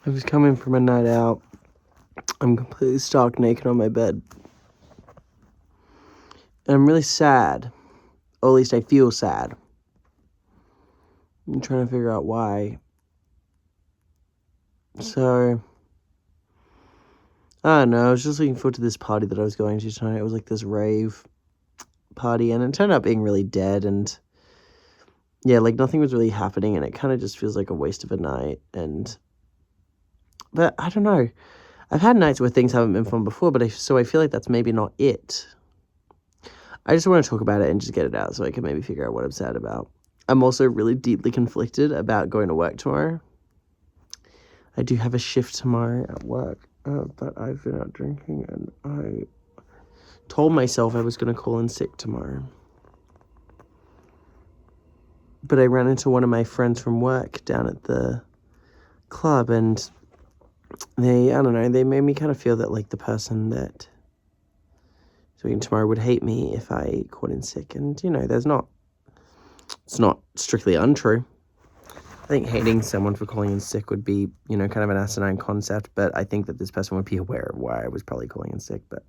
I was coming from a night out. I'm completely stark naked on my bed. And I'm really sad. Or at least I feel sad. I'm trying to figure out why. So, I don't know. I was just looking forward to this party that I was going to tonight. It was like this rave party, and it turned out being really dead, and yeah, like nothing was really happening, and it kind of just feels like a waste of a night. But I don't know. I've had nights where things haven't been fun before, but so I feel like that's maybe not it. I just want to talk about it and just get it out so I can maybe figure out what I'm sad about. I'm also really deeply conflicted about going to work tomorrow. I do have a shift tomorrow at work, but I've been out drinking, and I told myself I was going to call in sick tomorrow. But I ran into one of my friends from work down at the club, and they made me kind of feel that, like, the person that doing tomorrow would hate me if I called in sick. And, it's not strictly untrue. I think hating someone for calling in sick would be, kind of an asinine concept, but I think that this person would be aware of why I was probably calling in sick. But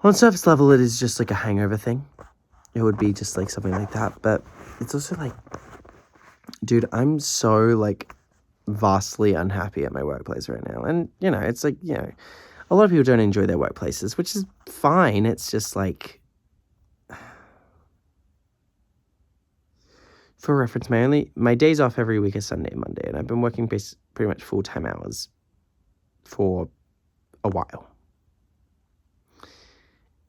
on surface level, it is just like a hangover thing. It would be just like something like that. But it's also like, dude, I'm so like vastly unhappy at my workplace right now. And, it's like, a lot of people don't enjoy their workplaces, which is fine. It's just like, for reference, my days off every week are Sunday and Monday, and I've been working pretty much full-time hours for a while.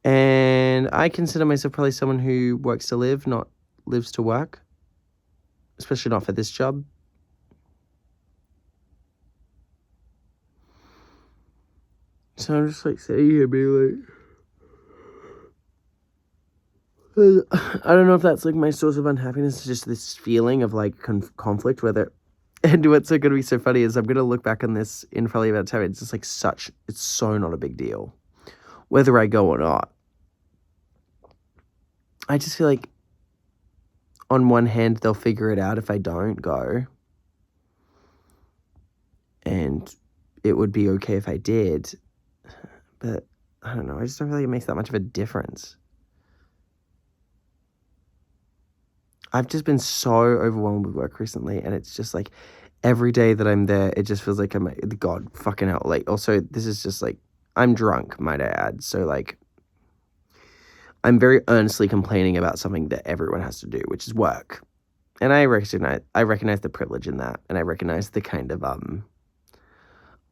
And I consider myself probably someone who works to live, not lives to work, especially not for this job. So I'm just like sitting here being like, I don't know if that's like my source of unhappiness. It's just this feeling of like conflict, and what's going to be so funny is I'm going to look back on this in probably about time. It's just like it's so not a big deal, whether I go or not. I just feel like on one hand, they'll figure it out if I don't go. And it would be okay if I did. But I don't know. I just don't feel like it makes that much of a difference. I've just been so overwhelmed with work recently, and it's just like every day that I'm there, it just feels like God fucking hell. Like, also, this is just like, I'm drunk, might I add. So like, I'm very earnestly complaining about something that everyone has to do, which is work. And I recognize the privilege in that, and I recognize the kind of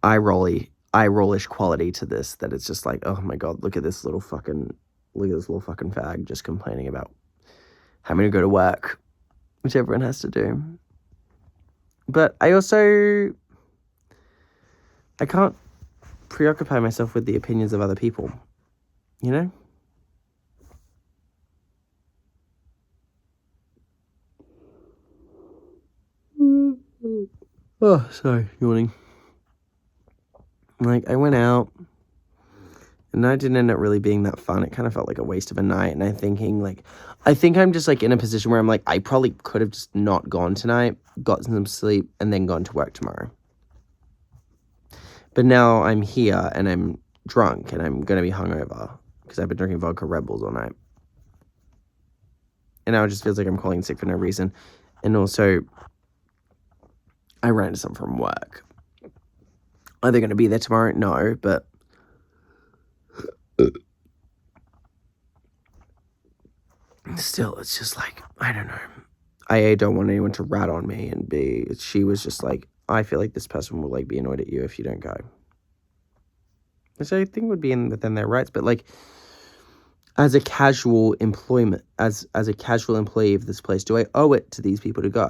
eye-rollish quality to this, that it's just like, oh my God, look at this little fucking fag just complaining about having to go to work, which everyone has to do. But I can't preoccupy myself with the opinions of other people, Oh, sorry, yawning. Like, I went out, and I didn't end up really being that fun. It kind of felt like a waste of a night, and I think I'm just, like, in a position where I'm like, I probably could have just not gone tonight, got some sleep, and then gone to work tomorrow. But now I'm here, and I'm drunk, and I'm going to be hungover, because I've been drinking vodka Red Bulls all night. And now it just feels like I'm calling sick for no reason. And also, I ran into someone from work. Are they going to be there tomorrow? No, but still, it's just like, I don't know. I A, don't want anyone to rat on me, and B, she was just like, I feel like this person will like be annoyed at you if you don't go. Which I think would be within their rights, but like, as a casual employment, as a casual employee of this place, do I owe it to these people to go?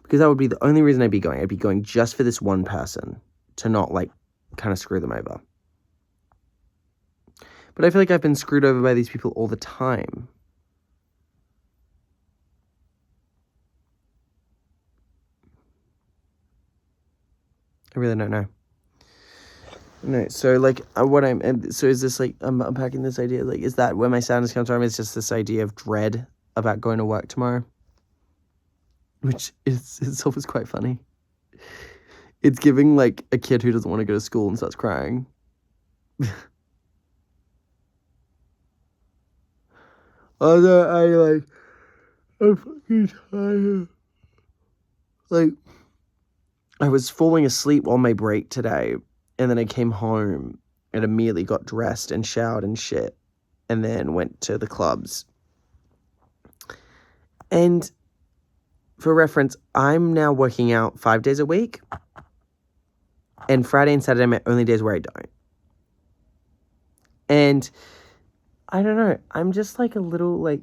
Because that would be the only reason I'd be going. I'd be going just for this one person, to not, like, kind of screw them over. But I feel like I've been screwed over by these people all the time. I really don't know. No, so, like, so is this, like, I'm unpacking this idea, like, is that where my sadness comes from? It's just this idea of dread about going to work tomorrow? Which itself is quite funny. It's giving like a kid who doesn't want to go to school and starts crying. I'm fucking tired. Like, I was falling asleep on my break today, and then I came home and immediately got dressed and showered and shit, and then went to the clubs. And for reference, I'm now working out 5 days a week, and Friday and Saturday are my only days where I don't. And I don't know, I'm just like a little like,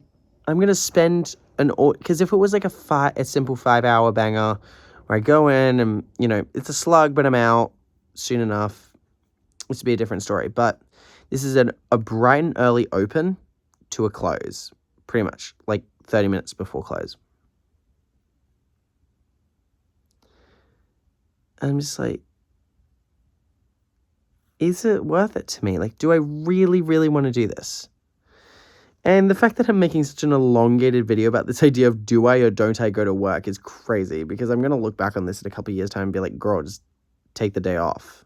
I'm going to spend because if it was like a simple 5-hour banger where I go in and, you know, it's a slug, but I'm out soon enough, this would be a different story. But this is a bright and early open to a close, pretty much like 30 minutes before close. I'm just like, is it worth it to me? Like, do I really, really want to do this? And the fact that I'm making such an elongated video about this idea of do I or don't I go to work is crazy, because I'm going to look back on this in a couple of years' time and be like, girl, just take the day off.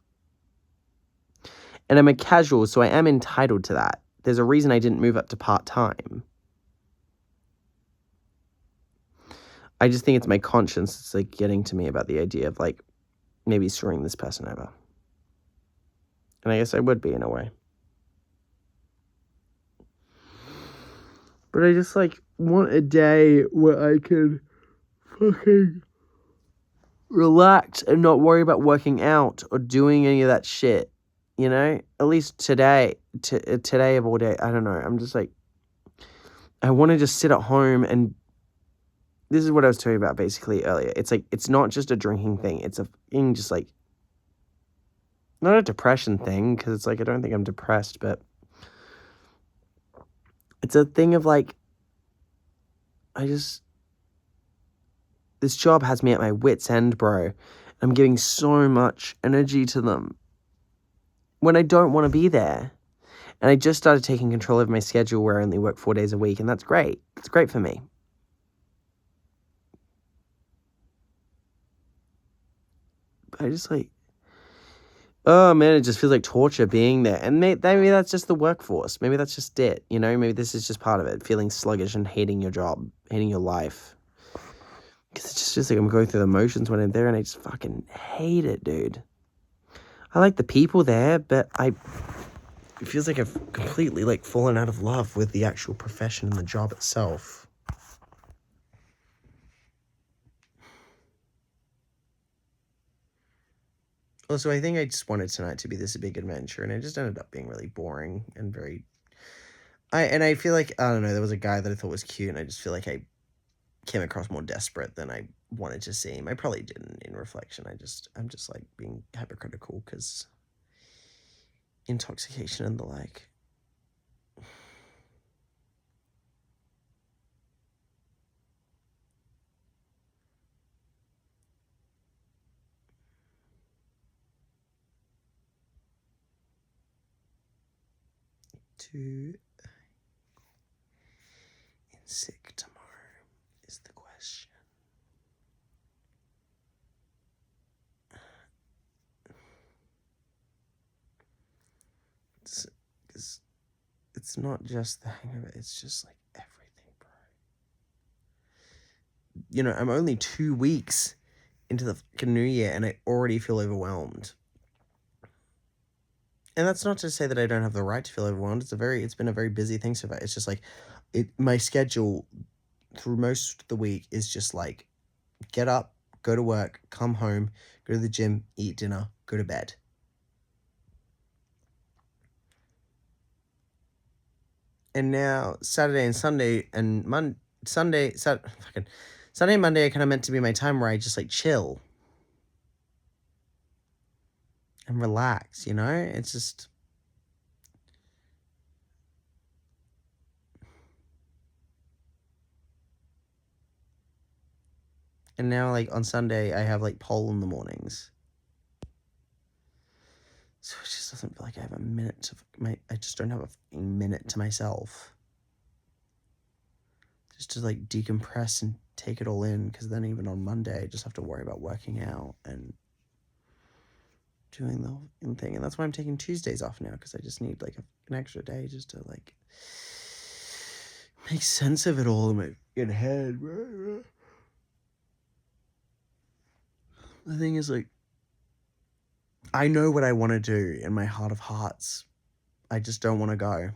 And I'm a casual, so I am entitled to that. There's a reason I didn't move up to part-time. I just think it's my conscience that's like getting to me about the idea of like maybe screwing this person over. And I guess I would be in a way. But I just like want a day where I can fucking relax and not worry about working out or doing any of that shit. You know? At least today of all day, I don't know. I'm just like, I want to just sit at home, and this is what I was telling you about basically earlier. It's like, it's not just a drinking thing. It's a thing, just like, not a depression thing, because it's like, I don't think I'm depressed, but it's a thing of like, this job has me at my wit's end, bro. I'm giving so much energy to them when I don't want to be there. And I just started taking control of my schedule where I only work 4 days a week, and that's great. It's great for me. But I just like, oh man, it just feels like torture being there. And maybe that's just the workforce. Maybe that's just it, you know? Maybe this is just part of it, feeling sluggish and hating your job, hating your life. Because it's just like I'm going through the motions when I'm there, and I just fucking hate it, dude. I like the people there, but it feels like I've completely like fallen out of love with the actual profession and the job itself. Also, I think I just wanted tonight to be this big adventure, and it just ended up being really boring and very... I feel like, I don't know, there was a guy that I thought was cute, and I just feel like I came across more desperate than I wanted to seem. I probably didn't in reflection. I'm just like being hypocritical because intoxication and the like. Too sick tomorrow is the question. It's not just the hangover, it's just like everything, bro. You know, I'm only 2 weeks into the fucking new year, and I already feel overwhelmed. And that's not to say that I don't have the right to feel overwhelmed. It's been a very busy thing so far. It's just like, my schedule through most of the week is just like, get up, go to work, come home, go to the gym, eat dinner, go to bed. And now Saturday and Sunday and Sunday and Monday are kind of meant to be my time where I just like chill and relax, you know? It's just... And now, like, on Sunday, I have, like, pole in the mornings. So it just doesn't feel like I have a minute to... I just don't have a minute to myself. Just to, like, decompress and take it all in, because then even on Monday I just have to worry about working out and doing the whole thing. And that's why I'm taking Tuesdays off now, because I just need like an extra day just to like make sense of it all in my head. The thing is, like, I know what I want to do in my heart of hearts. I just don't want to go,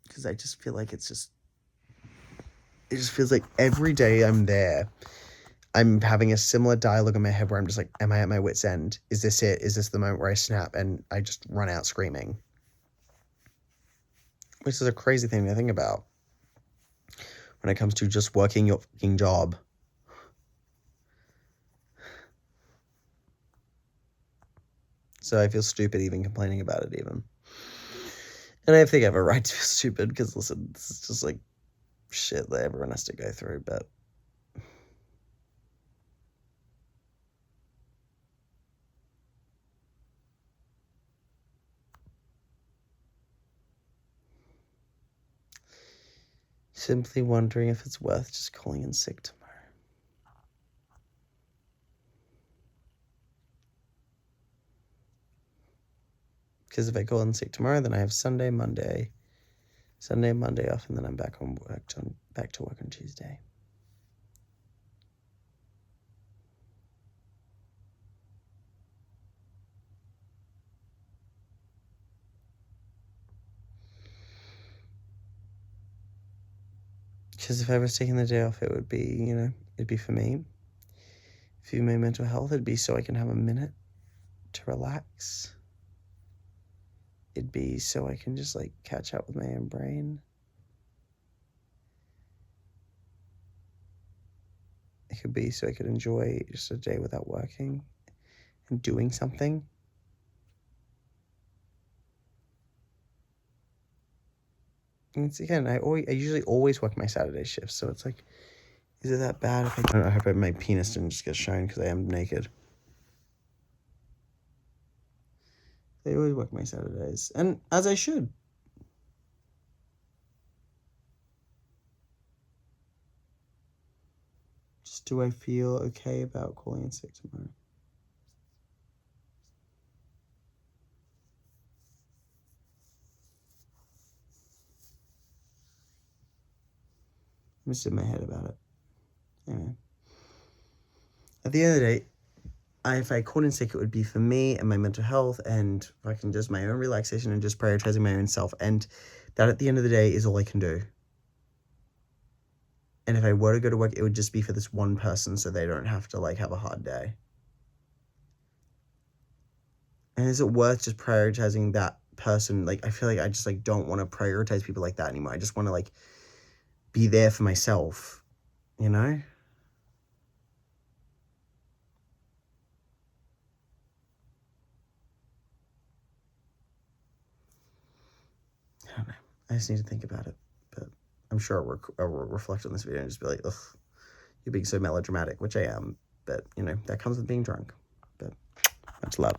because I just feel like it just feels like every day I'm there, I'm having a similar dialogue in my head where I'm just like, am I at my wit's end? Is this it? Is this the moment where I snap and I just run out screaming? Which is a crazy thing to think about when it comes to just working your fucking job. So I feel stupid even complaining about it even. And I think I have a right to feel stupid, because listen, this is just like shit that everyone has to go through, but simply wondering if it's worth just calling in sick tomorrow. Because if I call in sick tomorrow, then I have Sunday, Monday off, and then I'm back to work on Tuesday. Because if I was taking the day off, it would be, it'd be for me. For my mental health, it'd be so I can have a minute to relax. It'd be so I can just like catch up with my own brain. It could be so I could enjoy just a day without working and doing something. And it's, again, I usually always work my Saturday shifts, so it's like, is it that bad if I hope my penis didn't just get shown because I am naked. I always work my Saturdays, and as I should. Just, do I feel okay about calling in sick tomorrow? I'm just in my head about it. Anyway. At the end of the day, if I called in sick, it would be for me and my mental health and fucking just my own relaxation and just prioritizing my own self. And that at the end of the day is all I can do. And if I were to go to work, it would just be for this one person so they don't have to like have a hard day. And is it worth just prioritizing that person? Like, I feel like I just like don't want to prioritize people like that anymore. I just want to like be there for myself, you know? I don't know. I just need to think about it. But I'm sure I'll reflect on this video and just be like, ugh, you're being so melodramatic, which I am. But, that comes with being drunk. But much love.